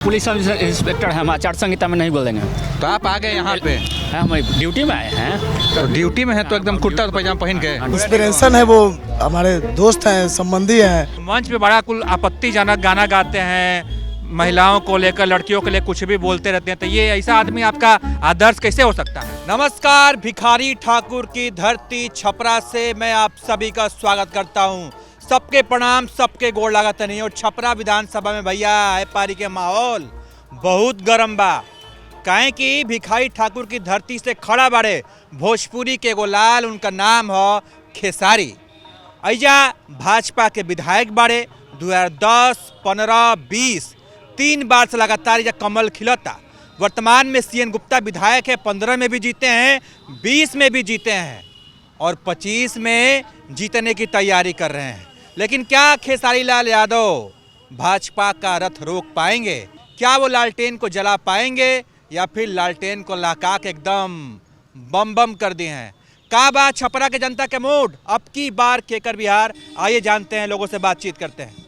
Police sub inspector है, हम आचार संहिता में नहीं बोलेंगे। तो आप आ गए यहाँ पे? हम ड्यूटी में आए हैं। तो ड्यूटी में है तो एकदम कुर्ता पजामा पहन के। इंस्पिरेशन है, वो हमारे दोस्त हैं, संबंधी हैं। मंच पे बड़ा कुल आपत्तिजनक गाना गाते हैं, महिलाओं को लेकर, लड़कियों के लिए कुछ भी बोलते रहते हैं, तो ये ऐसा आदमी आपका आदर्श कैसे हो सकता है? नमस्कार, भिखारी ठाकुर की धरती छपरा से मैं आप सभी का स्वागत करता हूँ। सबके प्रणाम, सबके गोड़ लागत नहीं। और छपरा विधानसभा में भैया है पारी के माहौल बहुत गरम बा। काहे कि भिखारी ठाकुर की धरती से खड़ा बाड़े भोजपुरी के एगो लाल, उनका नाम है खेसारी। ऐजा भाजपा के विधायक बाड़े 2010, 15, 20 3 बार से लगातार यह कमल खिलता। वर्तमान में सीएन गुप्ता विधायक है, 15 में भी जीते हैं, 20 में भी जीते हैं और 25 में जीतने की तैयारी कर रहे हैं। लेकिन क्या खेसारी लाल यादव भाजपा का रथ रोक पाएंगे? क्या वो लालटेन को जला पाएंगे या फिर लालटेन को लहका के एकदम बम बम कर दिए हैं? का बात छपरा के जनता के मूड अब की बार केकर बिहार, आइए जानते हैं, लोगों से बातचीत करते हैं।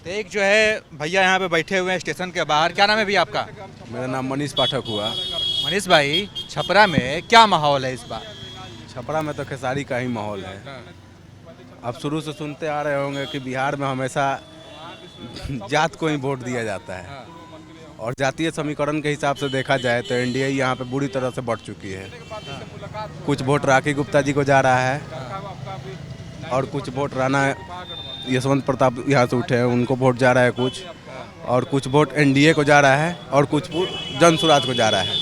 एक जो है भैया यहाँ पे बैठे हुए हैं स्टेशन के बाहर। क्या नाम है भैया आपका? मेरा नाम मनीष पाठक हुआ। मनीष भाई, छपरा में क्या माहौल है इस बार? छपरा में तो खेसारी का ही माहौल है। अब शुरू से सुनते आ रहे होंगे कि बिहार में हमेशा जात को ही वोट दिया जाता है और जातीय समीकरण के हिसाब से देखा जाए तो एनडीए यहाँ पे बुरी तरह से बढ़ चुकी है। कुछ वोट राखी गुप्ता जी को जा रहा है और कुछ वोट राणा यशवंत प्रताप यहाँ से उठे हैं, उनको वोट जा रहा है कुछ, और कुछ वोट एनडीए को जा रहा है और कुछ जन स्वराज को जा रहा है।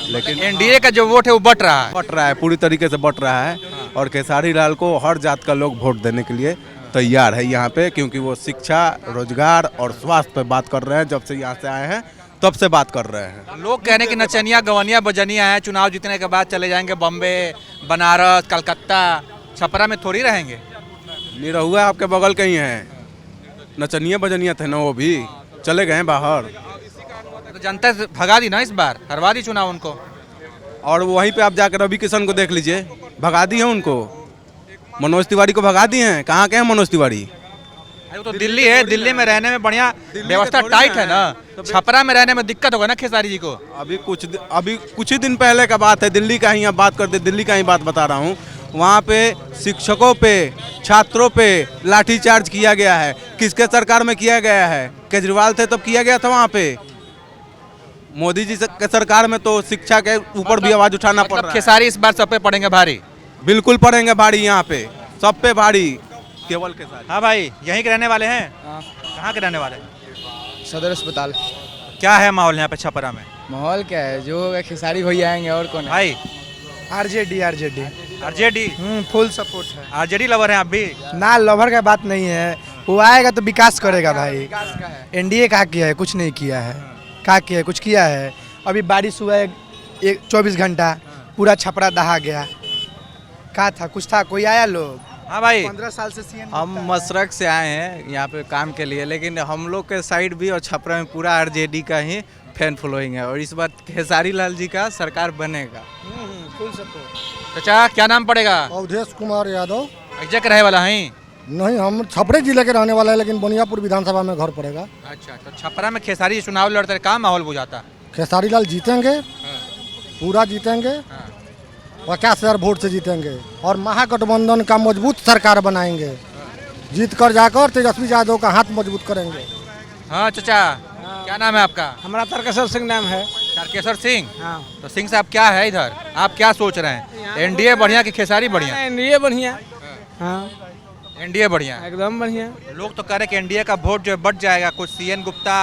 लेकिन एनडीए का जो वोट है वो बट रहा है, पूरी तरीके से बट रहा है। और खेसारी लाल को हर जात का लोग वोट देने के लिए तैयार है यहाँ पे, क्योंकि वो शिक्षा, रोजगार और स्वास्थ्य पे बात कर रहे हैं। जब से यहाँ से आए हैं तब से बात कर रहे हैं। लोग कहने की नचनिया गवनिया बजनिया है, चुनाव जीतने के बाद चले जाएंगे बम्बे, बनारस, कलकत्ता, छपरा में थोड़ी रहेंगे। निरहुआ आपके बगल के ही हैं, नचनिया बजनिया थे ना, वो भी चले गए बाहर। तो जनता से भगा दी ना इस बार, हरवा दी चुनाव उनको। और वहीं पे आप जाकर रवि किशन को देख लीजिए, भगा दी है उनको। मनोज तिवारी को भगा दिए हैं। कहाँ के हैं मनोज तिवारी? अरे तो दिल्ली है, दिल्ली में रहने में बढ़िया व्यवस्था टाइट है ना, छपरा में रहने में दिक्कत होगा ना खेसारी जी को। अभी कुछ ही दिन पहले का बात है, दिल्ली का ही आप बात करते, दिल्ली का ही बात बता रहा हूँ। वहाँ पे शिक्षकों पे, छात्रों पे लाठीचार्ज किया गया है। किसके सरकार में किया गया है? केजरीवाल थे तब किया गया था वहाँ पे। मोदी जी के सरकार में तो शिक्षा के ऊपर भी आवाज उठाना पड़ रहा है। खेसारी इस बार सब पे पड़ेंगे भारी। बिल्कुल पड़ेंगे भारी, यहाँ पे सब पे भारी, केवल खेसारी। हाँ भाई, यहीं के रहने वाले हैं? कहाँ के रहने वाले? सदर अस्पताल। क्या है माहौल यहाँ पे छपरा में? माहौल क्या है, जो होगा खेसारी भैया आएंगे और कौन है? भाई आरजेडी फुल सपोर्ट है। आरजेडी लवर हैं आप भी? ना, लवर का बात नहीं है, वो आएगा तो विकास करेगा भाई। एनडीए क्या किया है? कुछ नहीं किया है। क्या किया है? कुछ किया है? अभी बारिश हुआ है 24 घंटा, पूरा छपरा दहा गया। क्या था? कुछ था? कोई आया लोग? हाँ भाई, 15 साल से सीएम। हम मशरक से आए हैं यहाँ पे काम के लिए, लेकिन हम लोग के साइड भी और छपरा में पूरा आरजेडी का ही फैन फॉलोइंग है और इस बार खेसारी लाल जी का सरकार बनेगा। Full support. चाचा क्या नाम पड़ेगा? अवधेश कुमार यादव। ऐजा के रहे वाला है? नहीं, हम छपरे जिले के रहने वाला है, लेकिन बनियापुर विधानसभा में घर पड़ेगा। अच्छा, तो छपरा में खेसारी चुनाव लड़ते हैं, कहाँ माहौल बुझाता? खेसारी लाल जीतेंगे, पूरा जीतेंगे, 50,000 वोट से जीतेंगे और महागठबंधन का मजबूत सरकार बनाएंगे। जीत कर जाकर तेजस्वी यादव का हाथ मजबूत करेंगे। हाँ चाचा, क्या नाम है आपका? हमारा तारकेश्वर सिंह नाम है। तारकेश्वर सिंह। हाँ। तो सिंह साहब क्या है इधर, आप क्या सोच रहे हैं? एनडीए बढ़िया कि खेसारी बढ़िया? एनडीए बढ़िया। हाँ, एनडीए बढ़िया, एकदम बढ़िया। लोग तो कह रहे कि एनडीए का वोट जो है बढ़ जाएगा, कुछ सीएन गुप्ता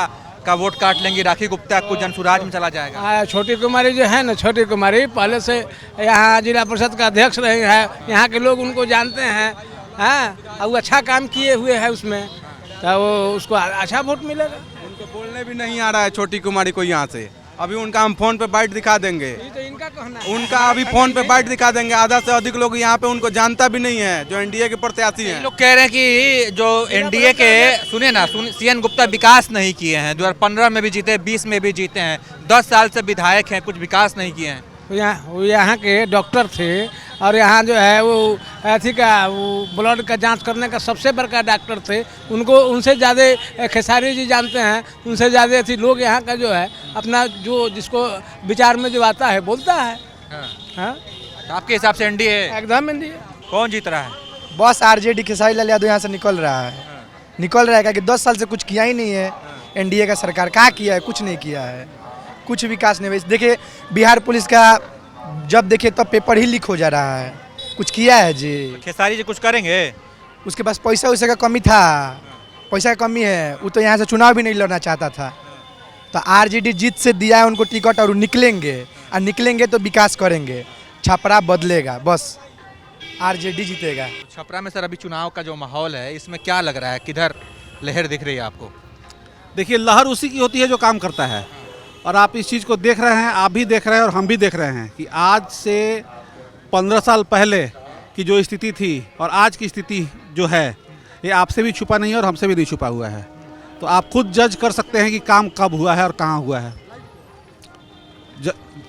का वोट काट लेंगे, राखी गुप्ता कुछ जनसुराज में चला जाएगा। छोटी कुमारी जो है ना, छोटी कुमारी पहले से यहाँ जिला परिषद का अध्यक्ष रहे हैं, यहाँ के लोग उनको जानते हैं। हाँ, और वो अच्छा काम किए हुए है उसमें, तो वो उसको अच्छा वोट मिलेगा। उनको बोलने भी नहीं आ रहा है छोटी कुमारी को यहाँ से। अभी उनका हम फोन पे बाइट दिखा देंगे, तो इनका कहना उनका अभी फोन पे बाइट दिखा देंगे। आधा से अधिक लोग यहाँ पे उनको जानता भी नहीं है, जो एनडीए के प्रत्याशी हैं। लोग कह रहे हैं कि जो एनडीए के, सुनिए ना, सीएन गुप्ता विकास नहीं किए हैं। 2015 में भी जीते, 20 में भी जीते हैं, 10 साल से विधायक हैं, कुछ विकास नहीं किए हैं। वो यहाँ के डॉक्टर थे, और यहाँ जो है वो अथी का वो ब्लड का जांच करने का सबसे बड़का डॉक्टर थे। उनको उनसे ज़्यादा खेसारी जी जानते हैं, उनसे ज़्यादा अथी लोग यहाँ का जो है अपना जो जिसको विचार में जो आता है बोलता है। हाँ तो आपके हिसाब से एनडीए एकदम इंडिया। कौन जीत रहा है? बस आरजेडी खेसारी लाल यादव यहाँ से निकल रहा है, निकल रहा है कि 10 साल से कुछ किया ही नहीं है। एनडीए का सरकार क्या किया है? कुछ नहीं किया है, कुछ विकास नहीं हुआ। देखिए बिहार पुलिस का जब देखिए तब पेपर ही लीक हो जा रहा है, कुछ किया है जी? खेसारी जी कुछ करेंगे? उसके पास पैसा वैसा का कमी था, पैसा का कमी है, वो तो यहाँ से चुनाव भी नहीं लड़ना चाहता था। तो आरजेडी जीत से दिया है उनको टिकट और निकलेंगे, और निकलेंगे तो विकास करेंगे, छपरा बदलेगा, बस आरजेडी जीतेगा। छपरा में सर अभी चुनाव का जो माहौल है इसमें क्या लग रहा है, किधर लहर दिख रही है आपको? देखिए लहर उसी की होती है जो काम करता है, और आप इस चीज़ को देख रहे हैं, आप भी देख रहे हैं और हम भी देख रहे हैं कि आज से 15 साल पहले की जो स्थिति थी और आज की स्थिति जो है ये आपसे भी छुपा नहीं है और हमसे भी नहीं छुपा हुआ है। तो आप खुद जज कर सकते हैं कि काम कब हुआ है और कहाँ हुआ है।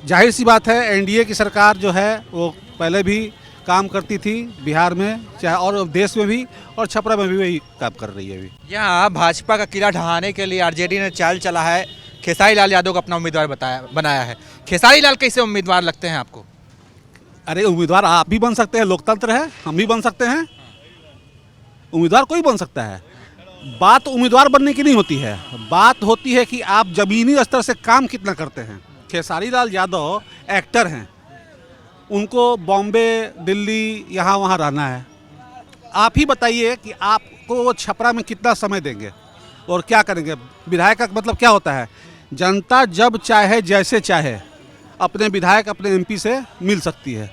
जाहिर सी बात है एनडीए की सरकार जो है वो पहले भी काम करती थी बिहार में, चाहे और देश में भी, और छपरा में भी वही काम कर रही है अभी। यहाँ भाजपा का किला ढहाने के लिए आरजेडी ने चाल चला है, खेसारी लाल यादव को अपना उम्मीदवार बनाया है। खेसारी लाल कैसे उम्मीदवार लगते हैं आपको? अरे उम्मीदवार आप भी बन सकते हैं, लोकतंत्र है, हम भी बन सकते हैं, उम्मीदवार कोई बन सकता है। बात उम्मीदवार बनने की नहीं होती है, बात होती है कि आप जमीनी स्तर से काम कितना करते हैं। खेसारी लाल यादव एक्टर हैं, उनको बॉम्बे दिल्ली यहाँ वहाँ रहना है। आप ही बताइए कि आपको वो छपरा में कितना समय देंगे और क्या करेंगे। विधायक का मतलब क्या होता है? जनता जब चाहे जैसे चाहे अपने विधायक अपने एमपी से मिल सकती है,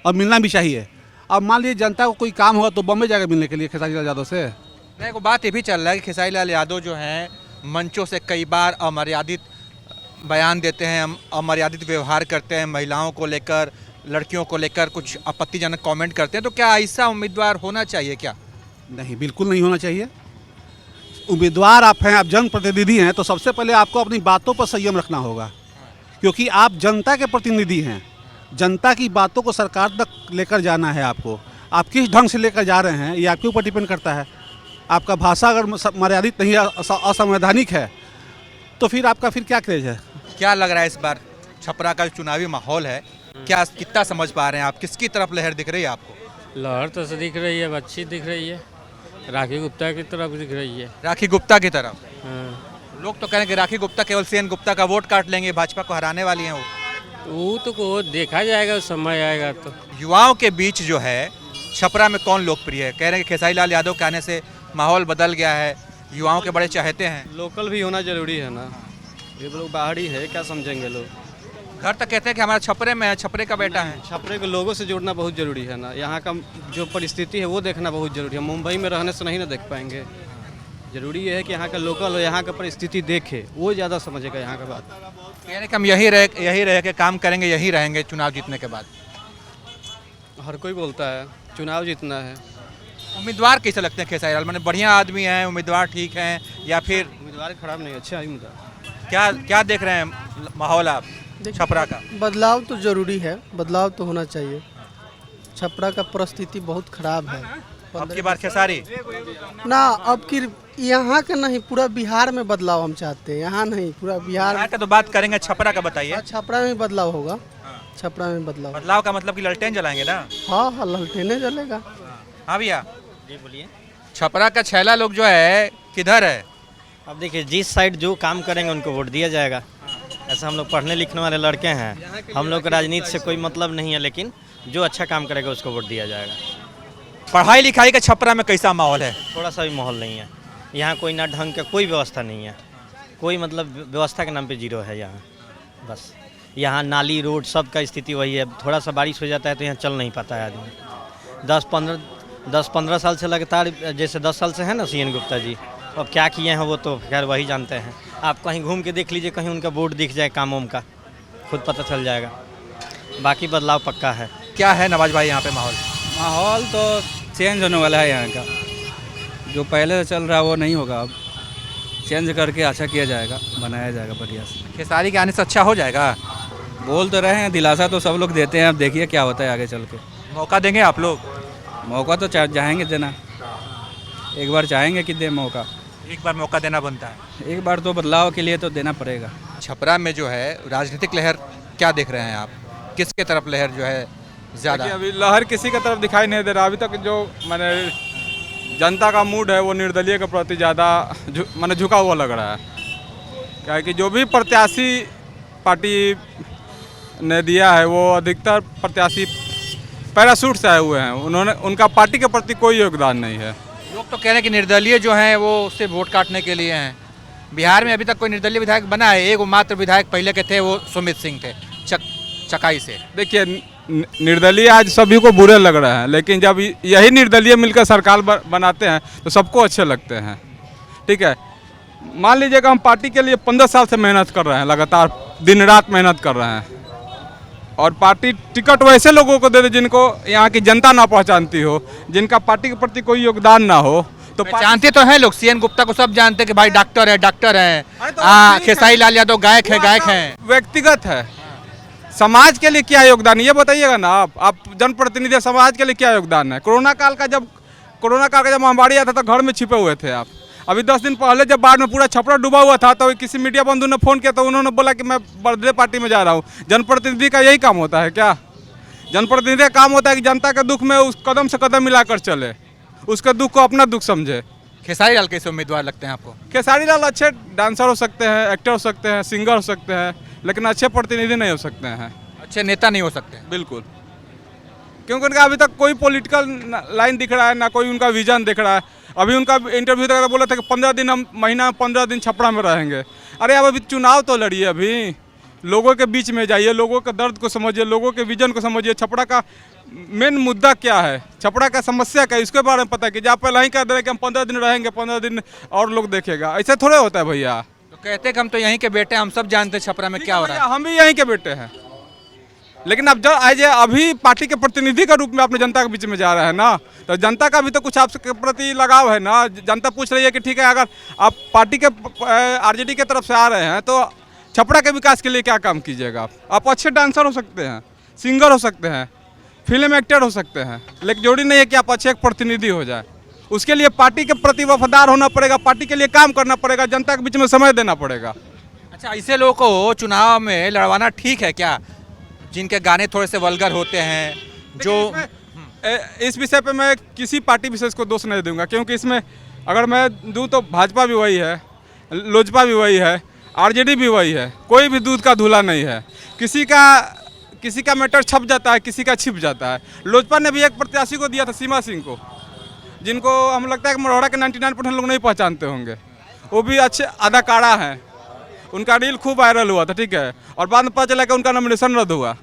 और मिलना भी चाहिए। अब मान लीजिए जनता को कोई काम होगा तो बॉम्बे जाकर मिलने के लिए खेसारी लाल यादव से। नहीं, को बात ये भी चल रहा है कि खेसारी लाल यादव जो हैं मंचों से कई बार अमर्यादित बयान देते हैं, अमर्यादित व्यवहार करते हैं, महिलाओं को लेकर, लड़कियों को लेकर कुछ आपत्तिजनक कमेंट करते हैं। तो क्या ऐसा उम्मीदवार होना चाहिए क्या? नहीं, बिल्कुल नहीं होना चाहिए। उम्मीदवार आप हैं, आप जनप्रतिनिधि हैं, तो सबसे पहले आपको अपनी बातों पर संयम रखना होगा, क्योंकि आप जनता के प्रतिनिधि हैं। जनता की बातों को सरकार तक लेकर जाना है आपको। आप किस ढंग से लेकर जा रहे हैं ये आपके ऊपर डिपेंड करता है। आपका भाषा अगर मर्यादित नहीं है, असंवैधानिक है, तो फिर आपका फिर क्या क्रेज है? क्या लग रहा है इस बार छपरा का चुनावी माहौल है, क्या कितना समझ पा रहे हैं आप? किसकी तरफ लहर दिख रही है आपको? लहर तो दिख रही है, अच्छी दिख रही है, राखी गुप्ता की तरफ दिख रही है। राखी गुप्ता की तरफ? हाँ। लोग तो कह रहे हैं कि राखी गुप्ता केवल सेन गुप्ता का वोट काट लेंगे, भाजपा को हराने वाली हैं वो तो को देखा जाएगा, समय आएगा तो। युवाओं के बीच जो है छपरा में कौन लोकप्रिय है? कह रहे हैं कि खेसारी लाल यादव के आने से माहौल बदल गया है, युवाओं के बड़े चाहते हैं। लोकल भी होना जरूरी है ना, ये लोग बाहरी है, क्या समझेंगे लोग। घर तक कहते हैं कि हमारा छपरे में है, छपरे का बेटा है। छपरे के लोगों से जुड़ना बहुत जरूरी है ना, यहाँ का जो परिस्थिति है वो देखना बहुत जरूरी है। मुंबई में रहने से नहीं ना देख पाएंगे, जरूरी है कि यहाँ का लोकल हो, यहाँ का परिस्थिति देखे, वो ज़्यादा समझेगा यहाँ का बात। कह रहे कि हम यही रह के काम करेंगे, यही रहेंगे चुनाव जीतने के बाद। हर कोई बोलता है चुनाव जीतना है। उम्मीदवार कैसे लगते हैं खेसारी लाल? मैंने बढ़िया आदमी हैं, उम्मीदवार ठीक हैं, या फिर उम्मीदवार खराब नहीं, अच्छा ही मुद्दा। क्या देख रहे हैं माहौल आप छपरा का? बदलाव तो जरूरी है, बदलाव तो होना चाहिए। छपरा का परिस्थिति बहुत खराब है। अब की बार खेसारी ना, अब की यहाँ का नहीं, पूरा बिहार में बदलाव हम चाहते हैं। यहाँ नहीं, पूरा बिहार का तो बात करेंगे, छपरा का बताइए। छपरा में बदलाव होगा, छपरा में बदलाव का मतलब कि ललटेन जलाएंगे ना? हाँ हाँ, ललटेने जलेगा। हाँ भैया जी बोलिए। छपरा का छैला लोग जो है किधर है? अब देखिए, जिस साइड जो काम करेंगे उनको वोट दिया जाएगा। ऐसा हम लोग पढ़ने लिखने वाले लड़के हैं, हम लोग को राजनीति से कोई मतलब नहीं है, लेकिन जो अच्छा काम करेगा उसको वोट दिया जाएगा। पढ़ाई लिखाई का छपरा में कैसा माहौल है? थोड़ा सा भी माहौल नहीं है यहाँ, कोई ना ढंग का कोई व्यवस्था नहीं है, कोई मतलब व्यवस्था के नाम पे जीरो है यहाँ। बस यहाँ नाली रोड सब का स्थिति वही है। थोड़ा सा बारिश हो जाता है तो यहाँ चल नहीं पाता है आदमी। 10-15 साल से लगातार, जैसे 10 साल से है ना सीएन गुप्ता जी, अब क्या किए हैं वो तो खैर वही जानते हैं। आप कहीं घूम के देख लीजिए, कहीं उनका बोर्ड दिख जाए काम वाम का, खुद पता चल जाएगा। बाकी बदलाव पक्का है। क्या है नवाज भाई यहाँ पे माहौल? माहौल तो चेंज होने वाला है यहाँ का, जो पहले से चल रहा है वो नहीं होगा, अब चेंज करके अच्छा किया जाएगा, बनाया जाएगा बढ़िया से। खेसारी के आने से अच्छा हो जाएगा बोल तो रहे हैं, दिलासा तो सब लोग देते हैं, अब देखिए क्या होता है आगे चल के। मौका देंगे आप लोग? मौका तो चाहेंगे देना, एक बार चाहेंगे कि दे मौका, एक बार मौका देना बनता है। एक बार तो बदलाव के लिए तो देना पड़ेगा। छपरा में जो है राजनीतिक लहर क्या देख रहे हैं आप, किसके तरफ लहर जो है ज़्यादा? अभी लहर किसी की तरफ दिखाई नहीं दे रहा अभी तक। जो मैंने जनता का मूड है वो निर्दलीय के प्रति ज़्यादा मैंने झुका हुआ लग रहा है। क्या है कि जो भी प्रत्याशी पार्टी ने दिया है वो अधिकतर प्रत्याशी पैराशूट से आए हुए हैं, उन्होंने उनका पार्टी के प्रति कोई योगदान नहीं है। लोग तो कह रहे हैं कि निर्दलीय जो हैं वो उससे वोट काटने के लिए हैं। बिहार में अभी तक कोई निर्दलीय विधायक बना है? एक मात्र विधायक पहले के थे, वो सुमित सिंह थे चकाई से। देखिए निर्दलीय आज सभी को बुरे लग रहे हैं, लेकिन जब यही निर्दलीय मिलकर सरकार बनाते हैं तो सबको अच्छे लगते हैं। ठीक है, मान लीजिएगा हम पार्टी के लिए 15 साल से मेहनत कर रहे हैं, लगातार दिन रात मेहनत कर रहे हैं, और पार्टी टिकट वैसे लोगों को दे दे जिनको यहाँ की जनता ना पहचानती हो, जिनका पार्टी के प्रति कोई योगदान ना हो। तो जानते तो हैं लोग, सीएन गुप्ता को सब जानते हैं कि भाई डॉक्टर है, खेसारी लाल यादव गायक है। व्यक्तिगत है, समाज के लिए क्या योगदान है ये बताइएगा ना आप जनप्रतिनिधि, समाज के लिए क्या योगदान है? कोरोना काल का जब महामारी आया था तो घर में छिपे हुए थे आप। अभी 10 दिन पहले जब बाढ़ में पूरा छपरा डूबा हुआ था तो किसी मीडिया बंधु ने फ़ोन किया तो उन्होंने बोला कि मैं बर्थडे पार्टी में जा रहा हूँ। जनप्रतिनिधि का यही काम होता है क्या? जनप्रतिनिधि का काम होता है कि जनता के दुख में उस कदम से कदम मिलाकर चले, उसके दुख को अपना दुख समझे। खेसारी लाल कैसे उम्मीदवार लगते हैं आपको? खेसारी लाल अच्छे डांसर हो सकते हैं, एक्टर हो सकते हैं, सिंगर हो सकते हैं, लेकिन अच्छे प्रतिनिधि नहीं हो सकते हैं, अच्छे नेता नहीं हो सकते। बिल्कुल, क्योंकि उनका अभी तक कोई पॉलिटिकल लाइन दिख रहा है ना कोई उनका विजन दिख रहा है। अभी उनका इंटरव्यू तक बोला था कि 15 दिन हम महीना 15 दिन छपरा में रहेंगे। अरे अब अभी चुनाव तो लड़िए, अभी लोगों के बीच में जाइए, लोगों के दर्द को समझिए, लोगों के विजन को समझिए। छपरा का मेन मुद्दा क्या है, छपरा का समस्या क्या है, इसके बारे में पता है कि आप पहले ही कह दे रहे कि हम 15 दिन रहेंगे, 15 दिन और लोग देखेगा, ऐसे थोड़े होता है भैया। तो कहते कि हम तो यहीं के बेटे, हम सब जानते हैं छपरा में क्या हो रहा है। हम भी यहीं के बेटे हैं, लेकिन अब जब आज अभी पार्टी के प्रतिनिधि के रूप में अपने जनता के बीच में जा रहे हैं ना, तो जनता का भी तो कुछ आपके प्रति लगाव है ना। जनता पूछ रही है कि ठीक है, अगर आप पार्टी के आरजेडी के तरफ से आ रहे हैं तो छपरा के विकास के लिए क्या काम कीजिएगा? आप अच्छे डांसर हो सकते हैं, सिंगर हो सकते हैं, फिल्म एक्टर हो सकते हैं, लेकिन जरूरी नहीं है कि आप अच्छे एक प्रतिनिधि हो जाए। उसके लिए पार्टी के प्रति वफादार होना पड़ेगा, पार्टी के लिए काम करना पड़ेगा, जनता के बीच में समय देना पड़ेगा। अच्छा, ऐसे लोगों को चुनाव में लड़वाना ठीक है क्या, जिनके गाने थोड़े से वल्गर होते हैं? जो इस विषय पे मैं किसी पार्टी विशेष को दोष नहीं दूंगा, क्योंकि इसमें अगर मैं दूं तो भाजपा भी वही है, लोजपा भी वही है, आरजेडी भी वही है, कोई भी दूध का धुला नहीं है। किसी का मैटर छप जाता है, किसी का छिप जाता है। लोजपा ने भी एक प्रत्याशी को दिया था, सीमा सिंह को, जिनको हम लगता है कि मरोड़ा के 99% लोग नहीं पहचानते होंगे। वो भी अच्छे अदाकारा हैं, उनका रील खूब वायरल हुआ था, ठीक है, और बाद में पता चला कि उनका नॉमिनेशन रद्द हुआ।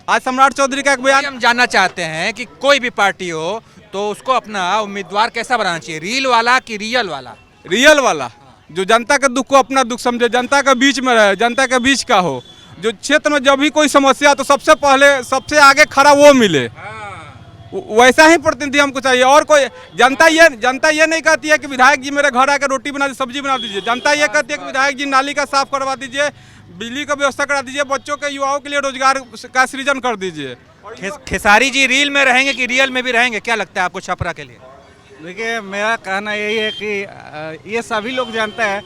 आज सम्राट चौधरी का एक बयान, हम जानना चाहते हैं कि कोई भी पार्टी हो तो उसको अपना उम्मीदवार कैसा बनाना चाहिए, रील वाला कि रियल वाला? रियल वाला, जो जनता के दुख को अपना दुख समझे, जनता के बीच में रहे, जनता के बीच का हो, जो क्षेत्र में जब भी कोई समस्या तो सबसे पहले सबसे आगे खड़ा वो मिले, वैसा ही प्रतिनिधि हमको चाहिए। और कोई जनता ये नहीं कहती है कि विधायक जी मेरे घर आकर रोटी बना दीजिए, सब्जी बना दीजिए। जनता ये कहती है कि विधायक जी नाली का साफ करवा दीजिए, बिजली का व्यवस्था करा दीजिए, बच्चों के युवाओं के लिए रोजगार का सृजन कर दीजिए। खेसारी जी रील में रहेंगे कि रियल में भी रहेंगे, क्या लगता है आपको छपरा के लिए? देखिए, मेरा कहना यही है कि ये सभी लोग जानते हैं,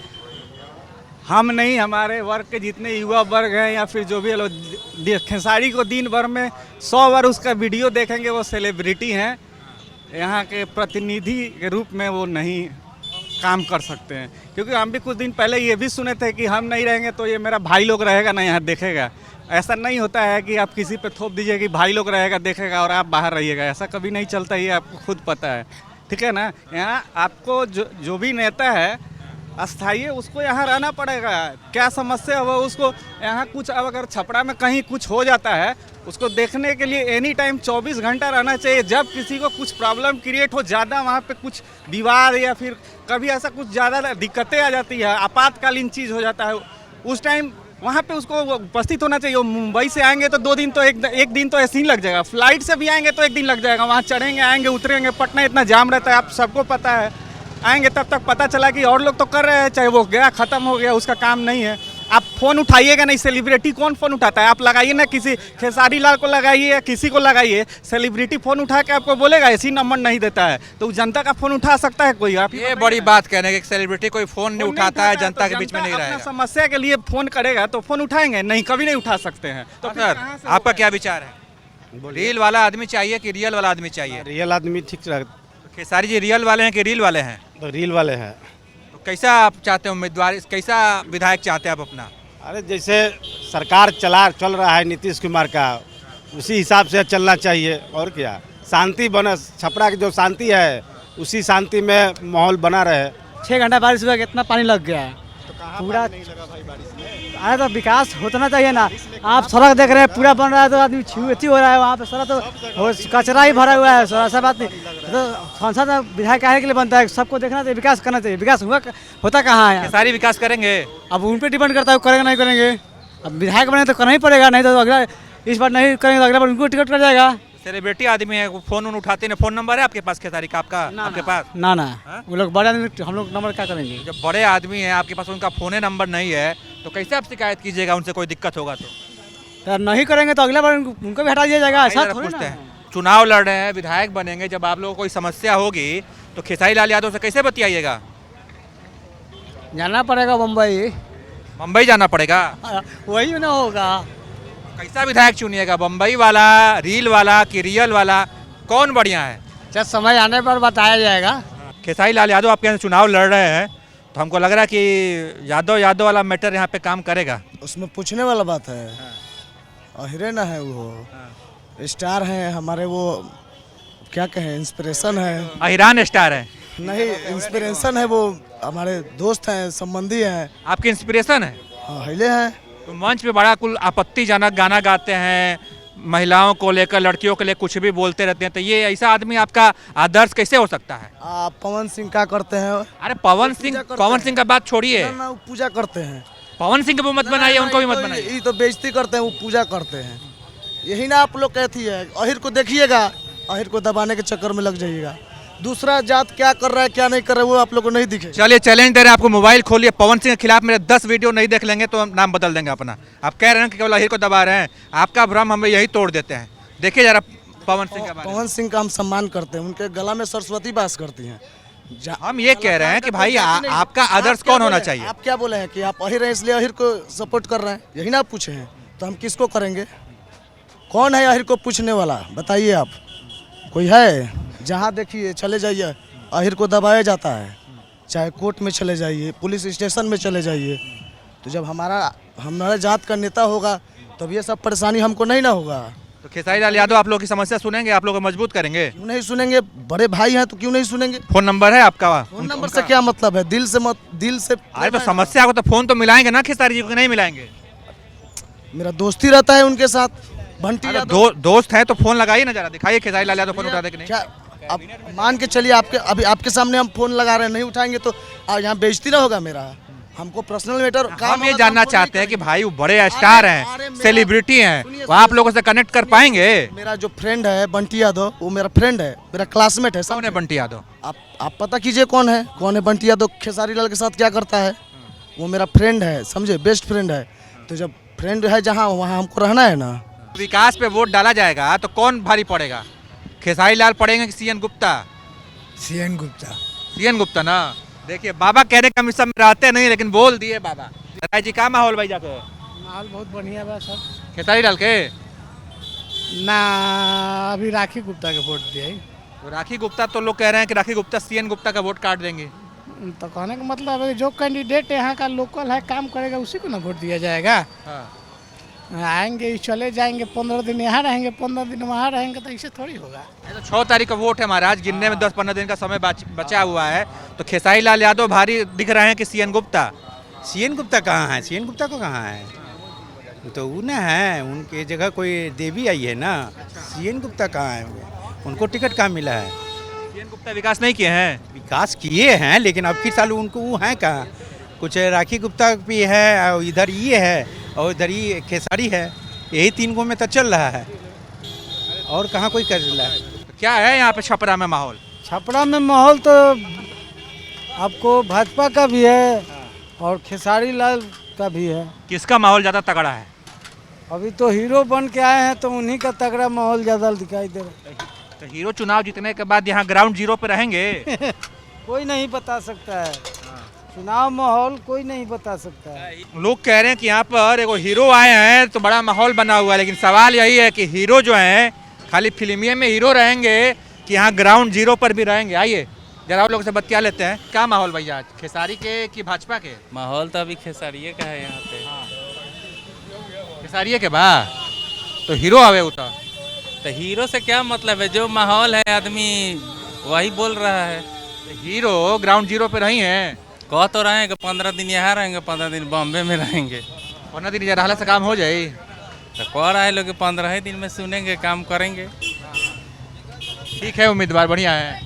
हम नहीं, हमारे वर्ग के जितने युवा वर्ग हैं या फिर जो भी लोग खेसारी को दिन भर में 100 बार उसका वीडियो देखेंगे, वो सेलिब्रिटी हैं, यहाँ के प्रतिनिधि के रूप में वो नहीं काम कर सकते हैं। क्योंकि हम भी कुछ दिन पहले ये भी सुने थे कि हम नहीं रहेंगे तो ये मेरा भाई लोग रहेगा ना यहाँ देखेगा। ऐसा नहीं होता है कि आप किसी पे थोप दीजिए कि भाई लोग रहेगा देखेगा और आप बाहर रहिएगा, ऐसा कभी नहीं चलता, ये आपको खुद पता है, ठीक है ना। यहाँ आपको जो भी नेता है अस्थायी, उसको यहाँ रहना पड़ेगा। क्या समस्या हो उसको यहाँ कुछ, अब अगर छपरा में कहीं कुछ हो जाता है उसको देखने के लिए एनी टाइम 24 घंटा रहना चाहिए। जब किसी को कुछ प्रॉब्लम क्रिएट हो, ज़्यादा वहाँ पे कुछ विवाद या फिर कभी ऐसा कुछ ज़्यादा दिक्कतें आ जाती है, आपातकालीन चीज़ हो जाता है, उस टाइम वहाँ पे उसको उपस्थित होना चाहिए। मुंबई से आएंगे तो 2 दिन तो एक दिन तो ऐसे ही लग जाएगा, फ्लाइट से भी आएंगे तो 1 दिन लग जाएगा, वहाँ चढ़ेंगे आएंगे उतरेंगे, पटना इतना जाम रहता है, आप सबको पता है। आएंगे तब तक पता चला कि और लोग तो कर रहे हैं, चाहे वो गया ख़त्म हो गया, उसका काम नहीं है। आप फोन उठाइएगा नहीं, सेलिब्रिटी कौन फोन उठाता है? आप लगाइए ना, किसी खेसारी लाल को लगाइए या किसी को लगाइए, सेलिब्रिटी फोन उठा के आपको बोलेगा ऐसी नंबर नहीं देता है, तो जनता का फोन उठा सकता है कोई? आप ये बड़ी बात कहने की सेलिब्रिटी कोई फोन नहीं उठाता है, जनता के बीच में नहीं अपना रहेगा। समस्या के लिए फोन करेगा तो फोन उठाएंगे नहीं, कभी नहीं उठा सकते हैं। तो तो फिर सर कहाँ से आपका होगा? क्या विचार है? रील वाला आदमी चाहिए कि रियल वाला आदमी चाहिए? रियल आदमी ठीक रहता, खेसारी जी रियल वाले हैं कि रील वाले हैं? तो रील वाले हैं। तो कैसा आप चाहते हैं उम्मीदवार, कैसा विधायक चाहते हैं आप अपना? अरे जैसे सरकार चल रहा है नीतीश कुमार का, उसी हिसाब से चलना चाहिए। और क्या, शांति बना, छपरा की जो शांति है उसी शांति में माहौल बना रहे। 6 घंटा बारिश हुआ, कितना पानी लग गया है पूरा। अरे तो विकास होना चाहिए ना। आप सड़क देख रहे हैं पूरा बन रहा है तो आदमी छुएती हो रहा है वहाँ पे, सड़क तो कचरा ही भरा हुआ है। ऐसा बात नहीं, तो सांसद विधायक काहे के लिए बनता है? सबको देखना चाहिए, विकास करना चाहिए। विकास होता कहाँ है? खेसारी विकास करेंगे? अब उन पर डिपेंड करता है, करेंगे नहीं करेंगे। अब विधायक बने तो करना ही पड़ेगा, नहीं तो अगला इस बार नहीं करेंगे तो अगला बार उनको टिकट कर जाएगा। सेलिब्रिटी आदमी है, फोन उठाते हैं। फोन नंबर है आपके पास खेसारी का? आपके पास ना वो लोग बड़े आदमी, हम लोग नंबर क्या करेंगे? जब बड़े आदमी हैं आपके पास, उनका फोन नंबर नहीं है तो कैसे आप शिकायत कीजिएगा? उनसे कोई दिक्कत होगा तो नहीं करेंगे तो अगला बार उनको भी हटा दिया जाएगा। ऐसा थोड़ी ना पूछते है। हैं, चुनाव लड़ रहे हैं, विधायक बनेंगे, जब आप लोगों को कोई समस्या होगी तो खेसारी लाल यादव से कैसे बतियाइएगा? जाना पड़ेगा मुंबई। मुंबई जाना पड़ेगा? वही ना होगा। कैसा विधायक चुनिएगा, बम्बई वाला, रील वाला कि रियल वाला? कौन बढ़िया है? जब समय आने पर बताया जाएगा। खेसारी लाल यादव आपके यहाँ चुनाव लड़ रहे हैं तो हमको लग रहा है कि यादव वाला मैटर यहाँ पे काम करेगा। उसमें पूछने वाला बात है। अहिरे ना है वो, स्टार हैं हमारे, वो क्या कहें, इंस्पिरेशन है। अहिरान स्टार है? नहीं, इंस्पिरेशन है, वो हमारे दोस्त हैं, संबंधी हैं। आपकी इंस्पिरेशन है? हाँ, हिले हैं। तो मंच पे बड़ा कुल आपत्तिजनक गाना गाते हैं, महिलाओं को लेकर, लड़कियों के लिए कुछ भी बोलते रहते हैं, तो ये ऐसा आदमी आपका आदर्श कैसे हो सकता है? आप पवन सिंह का करते हैं? अरे पवन सिंह का बात छोड़िए, ना, वो पूजा करते हैं। पवन सिंह को मत बनाइए, उनको भी मत बनाइए। ये तो बेइज्जती करते हैं, वो पूजा करते हैं। यही ना आप लोग कहती है। अहिर को देखिएगा, अहिर को दबाने के चक्कर में लग जाइएगा। दूसरा जात क्या कर रहा है क्या नहीं कर रहा है वो आप लोग को नहीं दिखे। चलिए चैलेंज दे रहे हैं आपको, मोबाइल खोलिए, पवन सिंह के खिलाफ मेरे 10 वीडियो नहीं देख लेंगे तो हम नाम बदल देंगे अपना। आप कह रहे हैं कि केवल अहिर को दबा रहे हैं, आपका भ्रम हमें यही तोड़ देते हैं। देखिए जरा पवन सिंह का बारे में। पवन सिंह का हम सम्मान करते हैं, उनके गला में सरस्वती वास करती हैं। हम ये कह रहे हैं कि भाई आपका आदर्श कौन होना चाहिए? आप क्या बोले हैं कि आप अहिर हैं इसलिए अहिर को सपोर्ट कर रहे हैं? यही ना आप पूछे हैं, तो हम किसको करेंगे? कौन है अहिर को पूछने वाला? बताइए आप, कोई है? जहाँ देखिए चले जाइए, अहिर को दबाया जाता है। चाहे कोर्ट में चले जाइए, पुलिस स्टेशन में चले जाइए। तो जब हमारा जात का नेता होगा तब ये सब परेशानी हमको नहीं ना होगा। तो खेसारी लाल यादव आप लोगों की समस्या सुनेंगे, आप लोग को मजबूत करेंगे? क्यों नहीं सुनेंगे? बड़े भाई हैं तो क्यों नहीं सुनेंगे? फोन नंबर है आपका? फोन नंबर से क्या मतलब है? दिल से अरे तो समस्या को तो फोन तो मिलाएंगे ना खेसारी जी को, नहीं मिलाएंगे? मेरा दोस्ती रहता है उनके साथ। बंटी दोस्त है तो फोन लगाइए ना, जरा दिखाइए खेसारी लाल यादव फोन उठा दे कि नहीं। क्या अब मान के चलिए अभी आपके सामने हम फोन लगा रहे हैं, नहीं उठाएंगे तो यहाँ बेइज्जती ना होगा मेरा? हमको पर्सनल मैटर हम ये जानना चाहते हैं कि भाई वो बड़े स्टार हैं, सेलिब्रिटी हैं, वो आप लोगों से कनेक्ट कर पाएंगे? मेरा जो फ्रेंड है बंटी यादव, वो मेरा फ्रेंड है, मेरा क्लासमेट है। कौन है बंटी यादव? आप पता कीजिए कौन है बंटी यादव, खेसारी लाल के साथ क्या करता है। वो मेरा फ्रेंड है, समझे, बेस्ट फ्रेंड है। तो जब फ्रेंड है जहाँ, वहाँ हमको रहना है ना। विकास पे वोट डाला जाएगा तो कौन भारी पड़ेगा? खेसारी लाल पड़ेंगे कि CN Gupta? CN Gupta. CN Gupta ना। देखिए बाबा कहने का मिशन में रहते नहीं, लेकिन बोल दिए बाबा। राय जी का माहौल भाई जाके? माहौल बहुत बढ़िया बा सर। खेसारी लाल के ना, अभी राखी गुप्ता के वोट दिए। तो राखी गुप्ता, तो लोग कह रहे हैं कि राखी गुप्ता सीएन गुप्ता का वोट काट देंगे। तो कहने का मतलब है जो कैंडिडेट यहाँ का लोकल है, काम करेगा, उसी को ना वोट दिया जाएगा। आएंगे चले जाएंगे, 15 दिन यहाँ रहेंगे, 15 दिन वहाँ रहेंगे, तो इससे थोड़ी होगा। 6 तारीख का वोट है महाराज, गिनने में 10-15 दिन का समय बचा हुआ है। तो खेसारी लाल यादव भारी दिख रहे हैं कि सीएन गुप्ता? सीएन गुप्ता कहाँ है? सीएन गुप्ता को कहाँ है? तो वो ना है, उनके जगह कोई देवी आई है ना। सीएन गुप्ता कहाँ है? उनको टिकट कहाँ मिला है? सीएन गुप्ता विकास नहीं किए हैं? विकास किए हैं, लेकिन अब की साल उनको वो है कहाँ? कुछ राखी गुप्ता भी है, और इधर ये है, और इधर ये खेसारी है। यही 3 गो में तो चल रहा है, और कहाँ कोई कर रहा है? तो क्या है यहाँ पे छपरा में माहौल? छपरा में माहौल तो आपको भाजपा का भी है और खेसारी लाल का भी है। किसका माहौल ज़्यादा तगड़ा है? अभी तो हीरो बन के आए हैं तो उन्हीं का तगड़ा माहौल ज़्यादा दिखाई दे रहा है। तो हीरो चुनाव जीतने के बाद यहाँ ग्राउंड जीरो पे रहेंगे? कोई नहीं बता सकता है, चुनाव माहौल कोई नहीं बता सकता है। लोग कह रहे हैं कि यहाँ पर एगो हीरो आए हैं तो बड़ा माहौल बना हुआ है, लेकिन सवाल यही है कि हीरो जो हैं खाली फिल्मिये में हीरो रहेंगे कि यहाँ ग्राउंड जीरो पर भी रहेंगे? आइए जरा आप लोग से बतिया लेते हैं। क्या माहौल भैया, खेसारी के कि भाजपा के? माहौल तो अभी खेसारिये का है यहाँ पे। खेसारिये के बाद तो हीरो आवे उता। तो हीरो से क्या मतलब है, जो माहौल है आदमी वही बोल रहा है। तो हीरो ग्राउंड जीरो पे रही हैं, कह तो रहे हैं कि 15 दिन यहाँ रहेंगे, 15 दिन बॉम्बे में रहेंगे। 15 दिन रहने से काम हो जाए? तो कह रहा है लोग कि 15 दिन में सुनेंगे, काम करेंगे। ठीक है, उम्मीदवार बढ़िया है,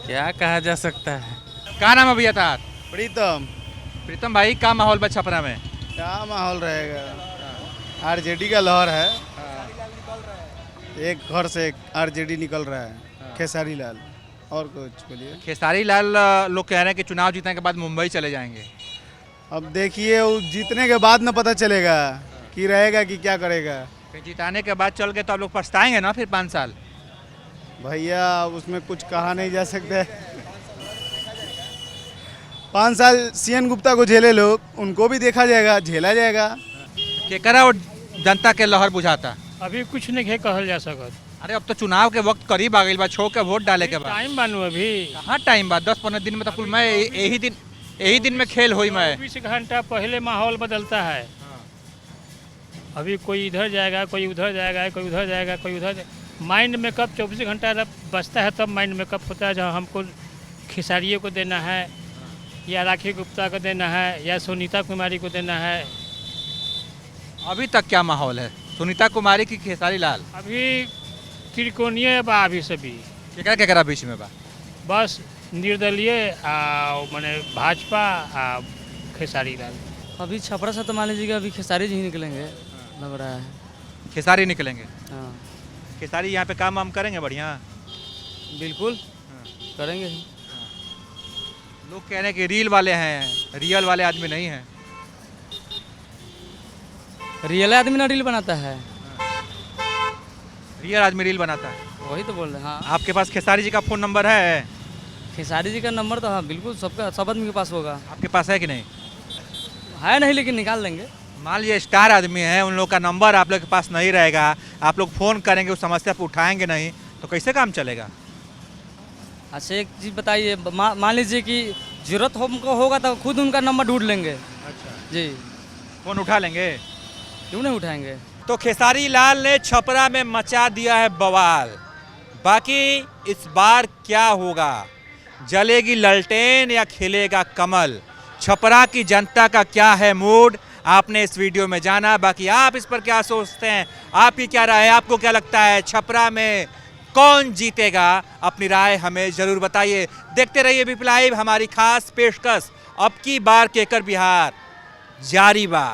क्या कहा जा सकता है। क्या नाम है भैया था? प्रीतम। प्रीतम भाई, क्या माहौल बा छपरा में? क्या माहौल रहेगा, आरजेडी का लहर है, एक घर से आरजेडी निकल रहा है, खेसारी लाल। और कुछ बोलिए। खेसारी लाल लोग कह रहे हैं कि चुनाव जीतने के बाद मुंबई चले जाएंगे। अब देखिए, वो जीतने के बाद न पता चलेगा कि रहेगा कि क्या करेगा। फिर जिताने के बाद चल के तो आप लोग पछताएंगे ना फिर 5 साल। भैया उसमें कुछ कहा नहीं जा सकता। 5 साल सीएन गुप्ता को झेले लोग, उनको भी देखा जाएगा, झेला जाएगा। केकरा और जनता के लहर बुझाता? अभी कुछ नहीं कहल जा सकत। अरे अब तो चुनाव के वक्त करीब आ गई बा, छो के वोट डाले के बाद टाइम बानू अभी कहाँ टाइम बाद? 10-15 दिन में तो कुल मैं यही दिन में खेल हुई। मैं 24 घंटा पहले माहौल बदलता है। अभी कोई इधर जाएगा, कोई उधर जाएगा, कोई उधर जाएगा, कोई उधर। माइंड मेकअप 24 घंटा बचता है, तब माइंड मेकअप होता है। जहाँ हमको खेसारिये को देना है, या राखी गुप्ता को देना है, या सुनीता कुमारी को देना है। अभी तक क्या माहौल है, सुनीता कुमारी की खेसारी लाल? अभी त्रिकोणीय बा, अभी सभी केकरा बीच में बा? बस निर्दलीय माने भाजपा खेसारी लाल। अभी छपरा से तो मान लीजिएगा अभी खेसारी जी ही निकलेंगे, लग रहा है। खेसारी निकलेंगे? हाँ, खेसारी यहाँ पे काम वाम करेंगे बढ़िया? बिल्कुल करेंगे ही। लोग कह रहे हैं कि रील वाले हैं, रियल वाले आदमी नहीं हैं। रियल आदमी ना रील बनाता है, रियल आदमी रील बनाता है, वही तो बोल रहे हैं। हाँ, आपके पास खेसारी जी का फ़ोन नंबर है? खेसारी जी का नंबर तो हाँ बिल्कुल सबका, सब आदमी के पास होगा। आपके पास है कि नहीं? है नहीं, लेकिन निकाल लेंगे। मान लीजिए स्टार आदमी है, उन लोग का नंबर आप लोग के पास नहीं रहेगा, आप लोग फ़ोन करेंगे, उस समस्या पर उठाएंगे नहीं, तो कैसे काम चलेगा? अच्छा एक चीज़ बताइए, मान लीजिए कि जरूरत हमको होगा तो खुद उनका नंबर ढूंढ लेंगे। अच्छा जी, फ़ोन उठा लेंगे? क्यों नहीं उठाएंगे। तो खेसारी लाल ने छपरा में मचा दिया है बवाल। बाकी इस बार क्या होगा, जलेगी ललटेन या खिलेगा कमल? छपरा की जनता का क्या है मूड, आपने इस वीडियो में जाना। बाकी आप इस पर क्या सोचते हैं, आपकी क्या राय है, आपको क्या लगता है छपरा में कौन जीतेगा? अपनी राय हमें जरूर बताइए। देखते रहिए VIP लाइव, हमारी खास पेशकश अब की बार केकर बिहार जारी बा।